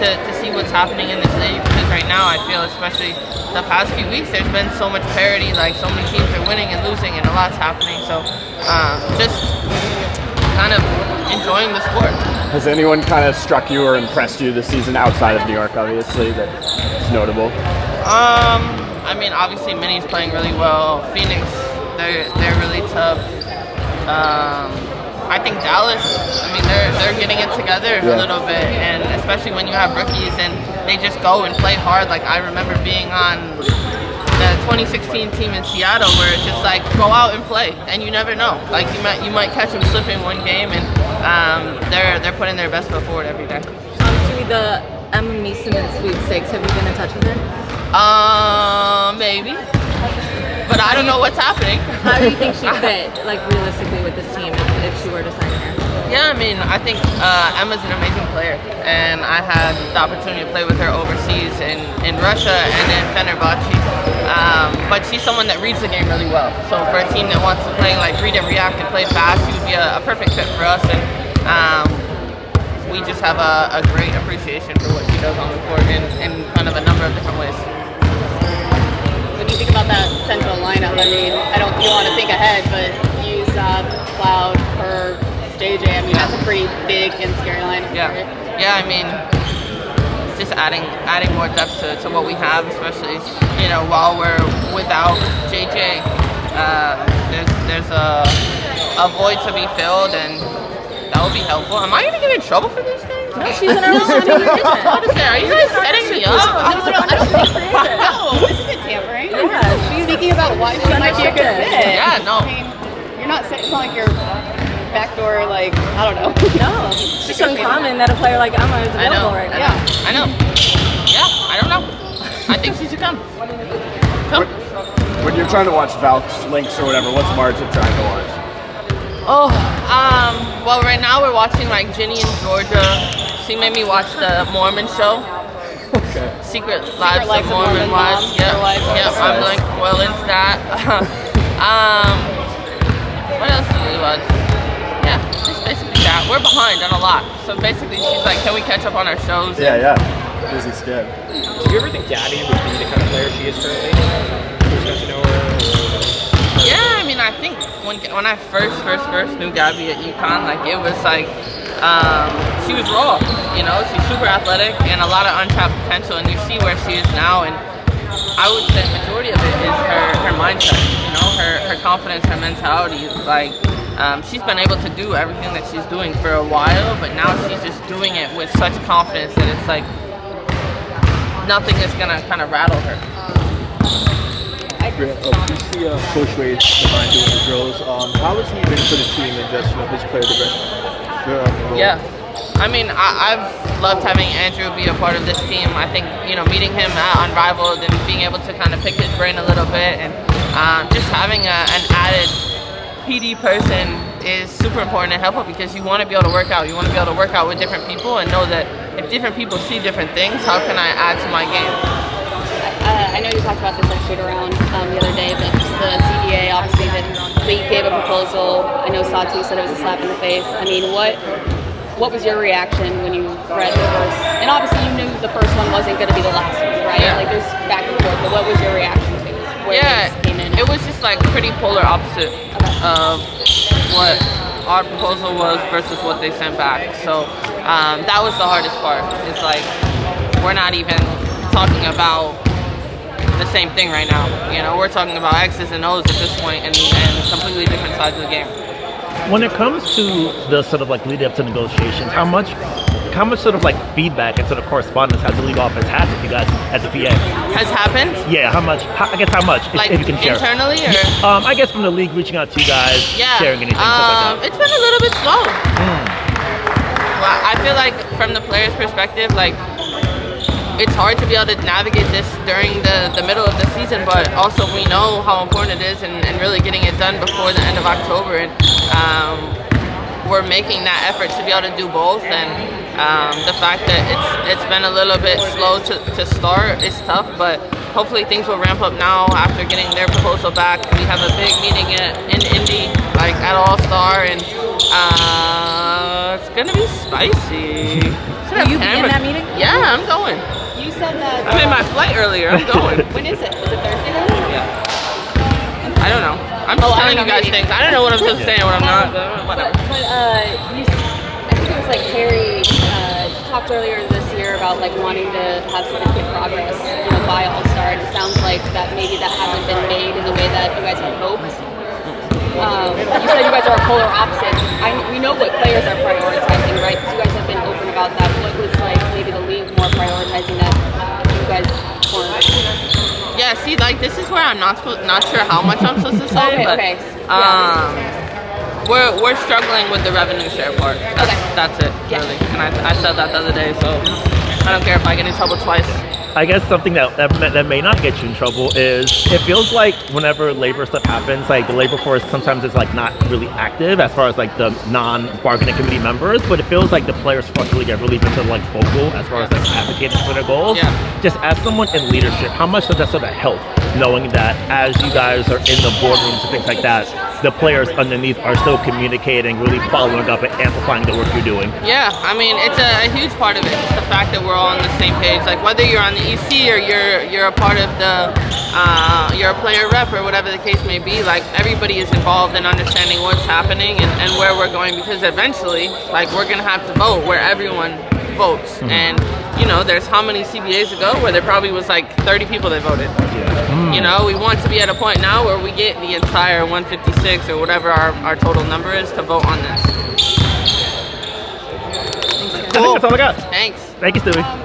to see what's happening in this league, because right now I feel, especially the past few weeks, there's been so much parity. Like, so many teams are winning and losing, and a lot's happening. So just kind of enjoying the sport. Has anyone kind of struck you or impressed you this season outside of New York, obviously, that's notable? I mean, obviously Minnie's playing really well. Phoenix, they're really tough. I think Dallas, I mean, they're getting it together a little bit, and especially when you have rookies and they just go and play hard. Like, I remember being on the 2016 team in Seattle, where it's just like, go out and play, and you never know. Like, you might catch them slipping one game, and they're putting their best foot forward every day. Obviously, the Emma Meeseman sweepstakes. Have you been in touch with her? Maybe. But I don't know what's happening. How do you think she'd fit, like, realistically with this team if she were to sign her? Yeah, I mean, I think Emma's an amazing player, and I had the opportunity to play with her overseas in Russia and in Fenerbahce. But she's someone that reads the game really well. So for a team that wants to play, like, read and react and play fast, she would be a perfect fit for us. And we just have a great appreciation for what she does on the court in kind of a number of different ways. When you think about that central lineup, I mean, you don't want to think ahead, but you Zab, Cloud, Herb, JJ, I mean, that's a pretty big and scary lineup. Yeah, right? yeah. I mean, just adding more depth to what we have, especially, you know, while we're without JJ. There's a void to be filled, and that would be helpful. Am I gonna get in trouble for these things? No, she's in her own team. Are you guys setting me up? No, this isn't tampering. Yeah, She's thinking about why she might be a good fit. Yeah, no. I mean, you're not, it's not like you're backdoor, like, I don't know. No, it's just uncommon that a player like Emma is available right now. Yeah, I know. Yeah, I don't know. I think she should come. Come. When you're trying to watch Valk's links or whatever, what's Margin trying to watch? Oh, well, right now we're watching, like, Ginny in Georgia. She made me watch the Mormon show. Okay. Secret Lives of Mormon Wives. Yep, I'm like well into that. What else do we watch? Yeah, just basically that. We're behind on a lot. So basically she's like, can we catch up on our shows? Yeah. Busy skid. Do you ever think Gabby would be the kind of player she is currently? Who's got to know her? Yeah, I mean, I think when I first knew Gabby at UConn, like, it was like, she was raw, you know, she's super athletic and a lot of untapped potential, and you see where she is now, and I would say the majority of it is her mindset, you know, her confidence, her mentality. Like, she's been able to do everything that she's doing for a while, but now she's just doing it with such confidence that it's like nothing is gonna kind of rattle her. You see Coach Wade behind doing the drills. How has he been for the team and just, you know, his player development? Yeah, I mean, I've loved having Andrew be a part of this team. I think, you know, meeting him at Unrivaled and being able to kind of pick his brain a little bit, and just having an added PD person is super important and helpful, because you want to be able to work out. You want to be able to work out with different people and know that if different people see different things, how can I add to my game? I know you talked about this shoot around the other day, but just the CBA, obviously, the league gave a proposal. I know Satu said it was a slap in the face. I mean, what was your reaction when you read the first? And obviously, you knew the first one wasn't going to be the last one, right? Yeah. Like, there's back and forth, but what was your reaction to where this came in? It was just like pretty polar opposite of what our proposal was versus what they sent back. So that was the hardest part. It's like, we're not even talking about the same thing right now. You know, we're talking about X's and O's at this point, and completely different sides of the game. When it comes to the sort of like lead up to negotiations, how much sort of like feedback and sort of correspondence has the league office had with you guys at the PA? Has happened? Yeah, how much? I guess how much, Like, if you can share. Internally, or? I guess from the league reaching out to you guys, sharing anything, stuff like that. It's been a little bit slow. Well, I feel like from the player's perspective, like, it's hard to be able to navigate this during the middle of the season, but also we know how important it is, and really getting it done before the end of October, and we're making that effort to be able to do both, and the fact that it's been a little bit slow to start is tough, but hopefully things will ramp up now after getting their proposal back. We have a big meeting in Indy, like at All-Star, and it's gonna be spicy. should have Will you be in cameras. that meeting? Yeah, I'm going. You said that. I made my flight earlier. I'm going. When is it? Is it Thursday then? I don't know. I'm just telling you guys things. I don't know what I'm supposed to say and what I'm not. But whatever. But I think it was like Terry talked earlier this year about like wanting to have significant progress, by All-Star. And it sounds like that maybe that hasn't been made in the way that you guys had hoped. You said you guys are polar opposites. We know what players are prioritizing, right? Because you guys have been open about that. What was like maybe the league more prioritizing that you guys weren't? Yeah, see, like this is where I'm not sure how much I'm supposed to say, but Okay. we're struggling with the revenue share part. That's it, really. And I said that the other day, so I don't care if I get in trouble twice. I guess something that may not get you in trouble is it feels like whenever labor stuff happens, like the labor force sometimes is like not really active as far as like the non-bargaining committee members, but it feels like the players structurally get really sort of like vocal as far as like advocating for their goals. Yeah. Just as someone in leadership, how much does that sort of help knowing that as you guys are in the boardrooms and things like that, the players underneath are still communicating, really following up and amplifying the work you're doing? Yeah, I mean, it's a huge part of it. It's the fact that we're all on the same page. Like whether you're on the EC or you're a part of the you're a player rep or whatever the case may be, like everybody is involved in understanding what's happening and where we're going, because eventually like we're gonna have to vote where everyone votes. And there's how many CBAs ago where there probably was like 30 people that voted. We want to be at a point now where we get the entire 156 or whatever our total number is to vote on this. I think that's all I got. Thanks. Thank you, Stewie.